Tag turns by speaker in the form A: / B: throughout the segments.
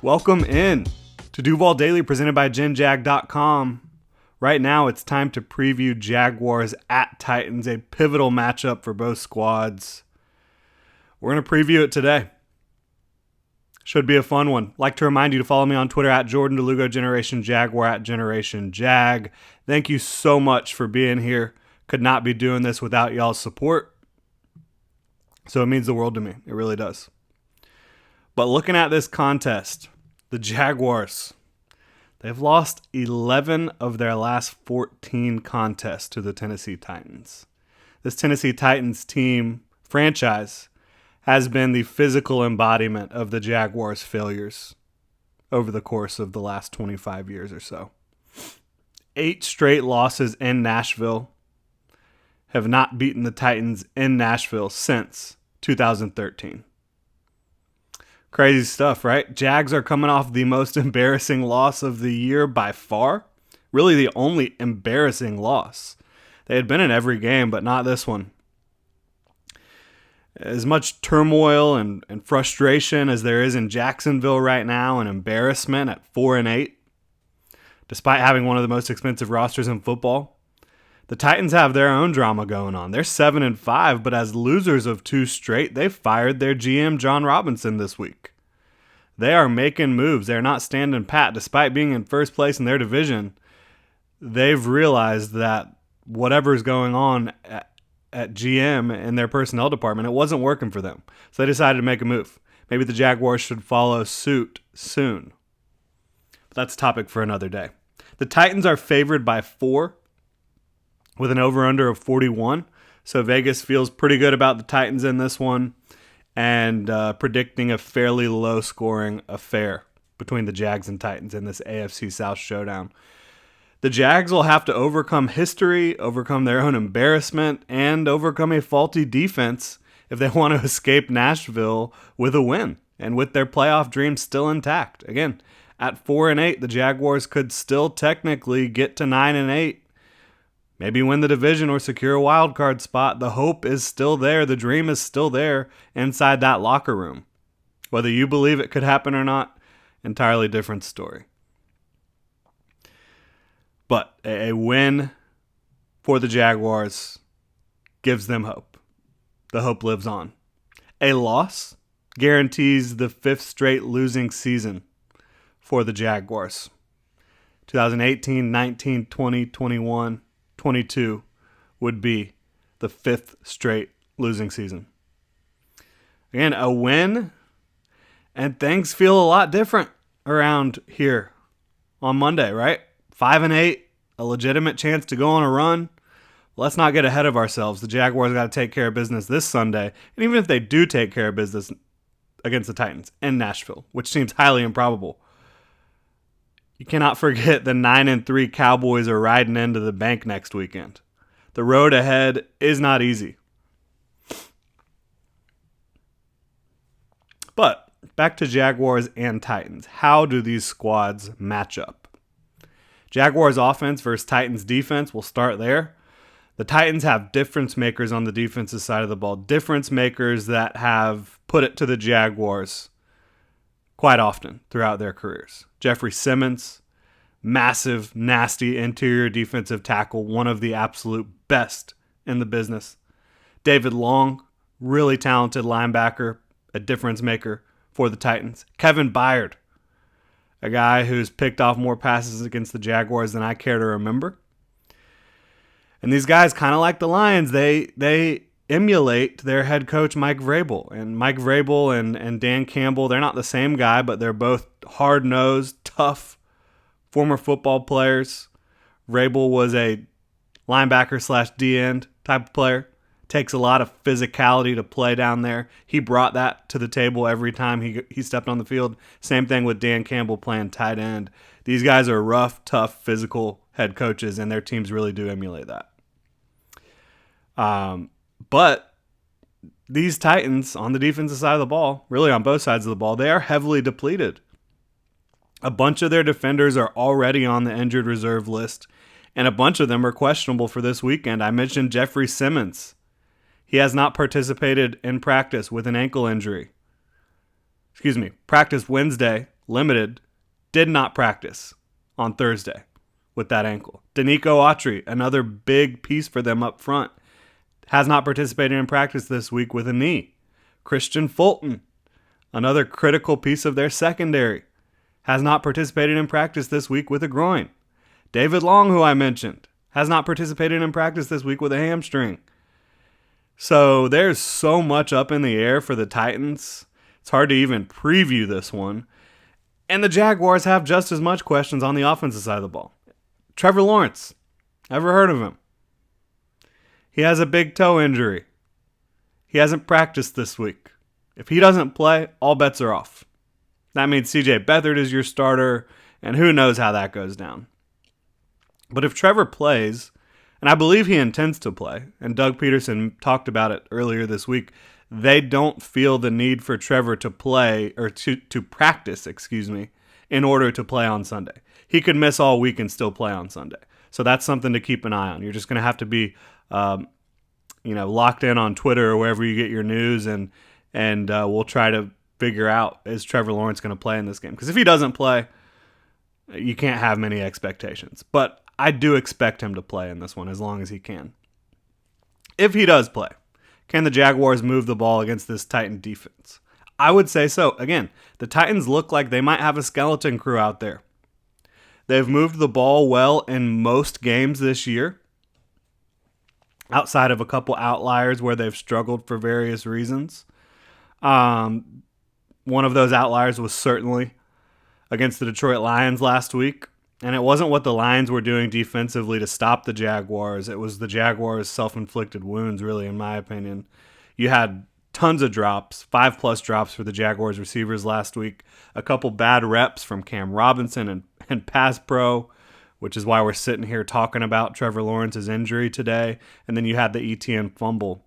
A: Welcome in to Duval Daily presented by GenJag.com. Right now it's time to preview Jaguars at Titans, a pivotal matchup for both squads. We're going to preview it today. Should be a fun one. Like to remind you to follow me on Twitter at Jordan DeLugo, Generation Jaguar at Generation Jag. Thank you so much for being here. Could not be doing this without y'all's support. So it means the world to me. It really does. But looking at this contest, the Jaguars, they've lost 11 of their last 14 contests to the Tennessee Titans. This Tennessee Titans team franchise has been the physical embodiment of the Jaguars' failures over the course of the last 25 years or so. 8 straight losses in Nashville, have not beaten the Titans in Nashville since 2013. Crazy stuff, right? Jags are coming off the most embarrassing loss of the year by far. Really the only embarrassing loss. They had been in every game, but not this one. As much turmoil and frustration as there is in Jacksonville right now, and embarrassment at 4-8, despite having one of the most expensive rosters in football, the Titans have their own drama going on. They're 7-5, but as losers of 2 straight, they fired their GM John Robinson this week. They are making moves. They're not standing pat. Despite being in first place in their division, they've realized that whatever's going on at GM in their personnel department, it wasn't working for them. So they decided to make a move. Maybe the Jaguars should follow suit soon. But that's a topic for another day. The Titans are favored by 4. With an over-under of 41. So Vegas feels pretty good about the Titans in this one and predicting a fairly low-scoring affair between the Jags and Titans in this AFC South showdown. The Jags will have to overcome history, overcome their own embarrassment, and overcome a faulty defense if they want to escape Nashville with a win and with their playoff dreams still intact. Again, at 4-8, the Jaguars could still technically get to 9-8. Maybe win the division or secure a wild card spot. The hope is still there. The dream is still there inside that locker room. Whether you believe it could happen or not, entirely different story. But a win for the Jaguars gives them hope. The hope lives on. A loss guarantees the 5th straight losing season for the Jaguars. 2018, 19, 20, 21. 22 would be the 5th straight losing season. Again, a win, and things feel a lot different around here on Monday, right? 5-8, a legitimate chance to go on a run. Let's not get ahead of ourselves. The Jaguars got to take care of business this Sunday, and even if they do take care of business against the Titans in Nashville, which seems highly improbable, you cannot forget the 9-3 Cowboys are riding into the bank next weekend. The road ahead is not easy. But back to Jaguars and Titans. How do these squads match up? Jaguars offense versus Titans defense. We'll start there. The Titans have difference makers on the defensive side of the ball. Difference makers that have put it to the Jaguars quite often throughout their careers. Jeffrey Simmons, massive, nasty interior defensive tackle, one of the absolute best in the business. David Long, really talented linebacker, a difference maker for the Titans. Kevin Byard, a guy who's picked off more passes against the Jaguars than I care to remember. And these guys, kind of like the Lions, they emulate their head coach, Mike Vrabel. And Mike Vrabel and Dan Campbell, they're not the same guy, but they're both hard-nosed, tough, former football players. Vrabel was a linebacker/D-end type of player. Takes a lot of physicality to play down there. He brought that to the table every time he stepped on the field. Same thing with Dan Campbell playing tight end. These guys are rough, tough, physical head coaches, and their teams really do emulate that. But these Titans on the defensive side of the ball, really on both sides of the ball, they are heavily depleted. A bunch of their defenders are already on the injured reserve list, and a bunch of them are questionable for this weekend. I mentioned Jeffrey Simmons. He has not participated in practice with an ankle injury. Practiced Wednesday limited, did not practice on Thursday with that ankle. Danico Autry, another big piece for them up front, has not participated in practice this week with a knee. Christian Fulton, another critical piece of their secondary, has not participated in practice this week with a groin. David Long, who I mentioned, has not participated in practice this week with a hamstring. So there's so much up in the air for the Titans. It's hard to even preview this one. And the Jaguars have just as much questions on the offensive side of the ball. Trevor Lawrence, ever heard of him? He has a big toe injury. He hasn't practiced this week. If he doesn't play, all bets are off. That means CJ Beathard is your starter, and who knows how that goes down. But if Trevor plays, and I believe he intends to play, and Doug Peterson talked about it earlier this week, they don't feel the need for Trevor to play, or to practice, in order to play on Sunday. He could miss all week and still play on Sunday. So that's something to keep an eye on. You're just going to have to be locked in on Twitter or wherever you get your news, and we'll try to figure out, is Trevor Lawrence going to play in this game? Because if he doesn't play, you can't have many expectations. But I do expect him to play in this one as long as he can. If he does play, can the Jaguars move the ball against this Titan defense? I would say so. Again, the Titans look like they might have a skeleton crew out there. They've moved the ball well in most games this year, outside of a couple outliers where they've struggled for various reasons. One of those outliers was certainly against the Detroit Lions last week. And it wasn't what the Lions were doing defensively to stop the Jaguars. It was the Jaguars' self-inflicted wounds, really, in my opinion. You had tons of drops, 5+ drops for the Jaguars receivers last week. A couple bad reps from Cam Robinson and Pass Pro, which is why we're sitting here talking about Trevor Lawrence's injury today. And then you had the ETN fumble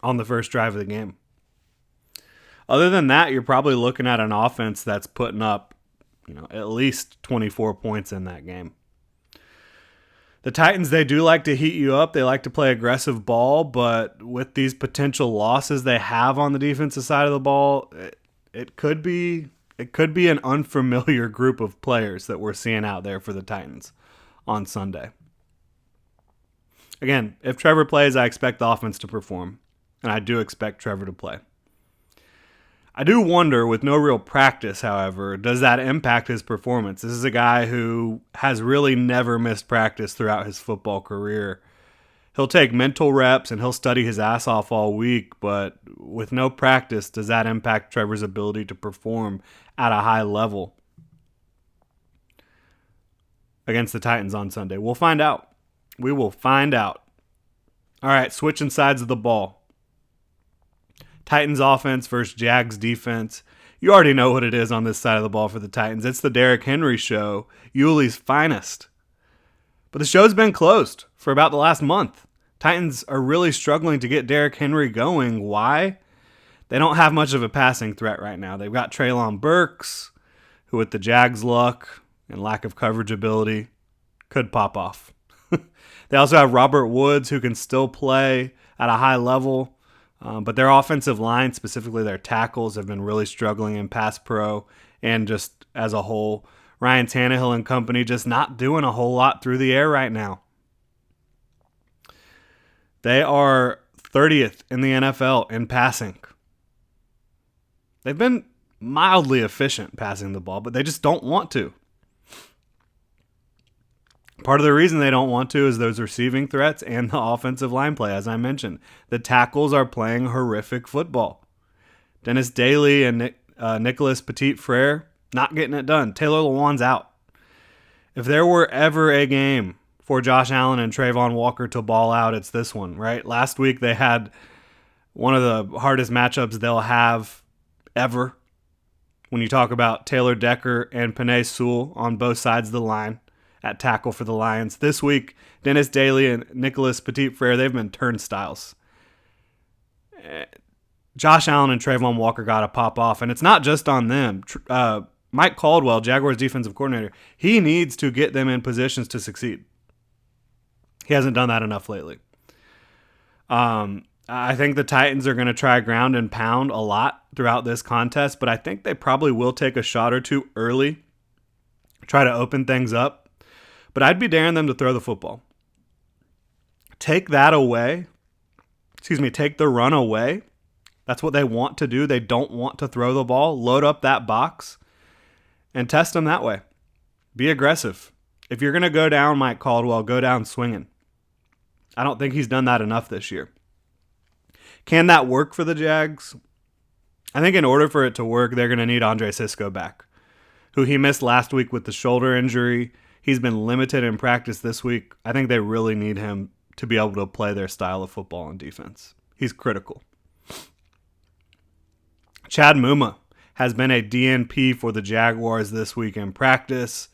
A: on the first drive of the game. Other than that, you're probably looking at an offense that's putting up at least 24 points in that game. The Titans, they do like to heat you up. They like to play aggressive ball, but with these potential losses they have on the defensive side of the ball, it could be an unfamiliar group of players that we're seeing out there for the Titans on Sunday. Again, if Trevor plays, I expect the offense to perform, and I do expect Trevor to play. I do wonder, with no real practice, however, does that impact his performance? This is a guy who has really never missed practice throughout his football career. He'll take mental reps and he'll study his ass off all week, but with no practice, does that impact Trevor's ability to perform at a high level against the Titans on Sunday? We'll find out. We will find out. All right, switching sides of the ball. Titans offense versus Jags defense. You already know what it is on this side of the ball for the Titans. It's the Derrick Henry show, Yuli's finest. But the show's been closed for about the last month. Titans are really struggling to get Derrick Henry going. Why? They don't have much of a passing threat right now. They've got Treylon Burks, who with the Jags' luck and lack of coverage ability could pop off. They also have Robert Woods, who can still play at a high level. But their offensive line, specifically their tackles, have been really struggling in pass pro and just as a whole. Ryan Tannehill and company just not doing a whole lot through the air right now. They are 30th in the NFL in passing. They've been mildly efficient passing the ball, but they just don't want to. Part of the reason they don't want to is those receiving threats and the offensive line play, as I mentioned. The tackles are playing horrific football. Dennis Daly and Nicholas Petit-Frere not getting it done. Taylor Lewan's out. If there were ever a game for Josh Allen and Trayvon Walker to ball out, it's this one, right? Last week they had one of the hardest matchups they'll have ever when you talk about Taylor Decker and Penei Sewell on both sides of the line at tackle for the Lions. This week, Dennis Daly and Nicholas Petit-Frere, they've been turnstiles. Josh Allen and Trayvon Walker got to pop off, and it's not just on them. Mike Caldwell, Jaguars defensive coordinator, he needs to get them in positions to succeed. He hasn't done that enough lately. And I think the Titans are going to try ground and pound a lot throughout this contest, but I think they probably will take a shot or two early, try to open things up. But I'd be daring them to throw the football. Take that away. Take the run away. That's what they want to do. They don't want to throw the ball. Load up that box and test them that way. Be aggressive. If you're going to go down Mike Caldwell, go down swinging. I don't think he's done that enough this year. Can that work for the Jags? I think in order for it to work, they're going to need Andre Sisco back, who he missed last week with the shoulder injury. He's been limited in practice this week. I think they really need him to be able to play their style of football and defense. He's critical. Chad Muma has been a DNP for the Jaguars this week in practice.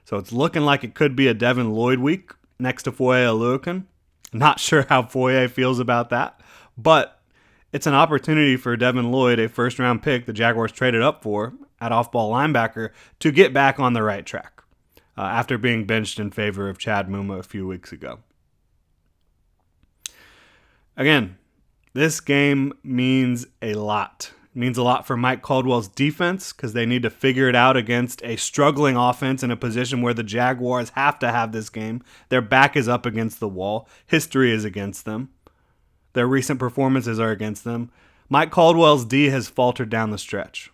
A: So it's looking like it could be a Devin Lloyd week next to Foye Oluokun. Not sure how Foye feels about that, but it's an opportunity for Devin Lloyd, a first-round pick the Jaguars traded up for at off-ball linebacker, to get back on the right track after being benched in favor of Chad Muma a few weeks ago. Again, this game means a lot. It means a lot for Mike Caldwell's defense because they need to figure it out against a struggling offense in a position where the Jaguars have to have this game. Their back is up against the wall. History is against them. Their recent performances are against them. Mike Caldwell's D has faltered down the stretch.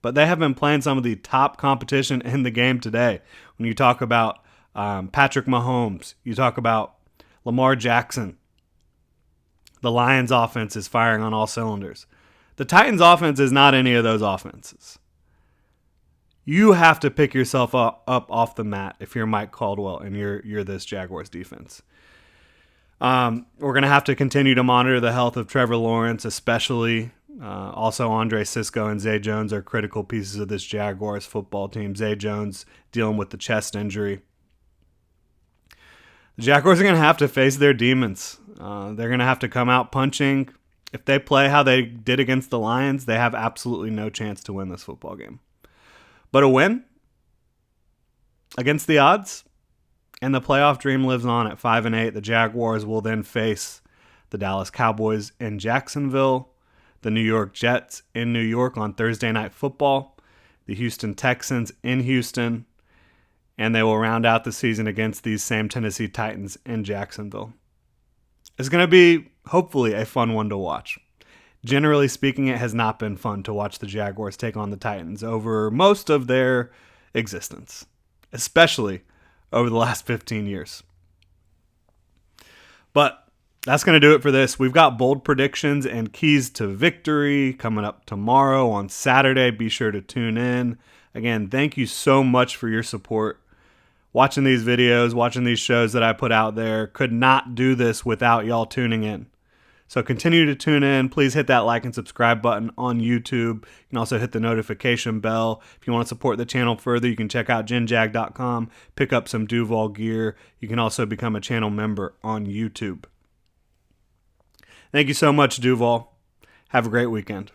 A: But they have been playing some of the top competition in the game today. When you talk about Patrick Mahomes, you talk about Lamar Jackson, the Lions offense is firing on all cylinders. The Titans offense is not any of those offenses. You have to pick yourself up off the mat if you're Mike Caldwell and you're this Jaguars defense. We're going to have to continue to monitor the health of Trevor Lawrence, especially. Also, Andre Sisco and Zay Jones are critical pieces of this Jaguars football team. Zay Jones dealing with the chest injury. The Jaguars are going to have to face their demons. They're going to have to come out punching. If they play how they did against the Lions, they have absolutely no chance to win this football game. But a win against the odds, and the playoff dream lives on at 5-8. The Jaguars will then face the Dallas Cowboys in Jacksonville, the New York Jets in New York on Thursday Night Football, the Houston Texans in Houston, and they will round out the season against these same Tennessee Titans in Jacksonville. It's going to be, hopefully, a fun one to watch. Generally speaking, it has not been fun to watch the Jaguars take on the Titans over most of their existence, especially over the last 15 years. But that's going to do it for this. We've got bold predictions and keys to victory coming up tomorrow on Saturday. Be sure to tune in. Again, thank you so much for your support. Watching these videos, watching these shows that I put out there, could not do this without y'all tuning in. So continue to tune in. Please hit that like and subscribe button on YouTube. You can also hit the notification bell. If you want to support the channel further, you can check out genjag.com, pick up some Duval gear. You can also become a channel member on YouTube. Thank you so much, Duval. Have a great weekend.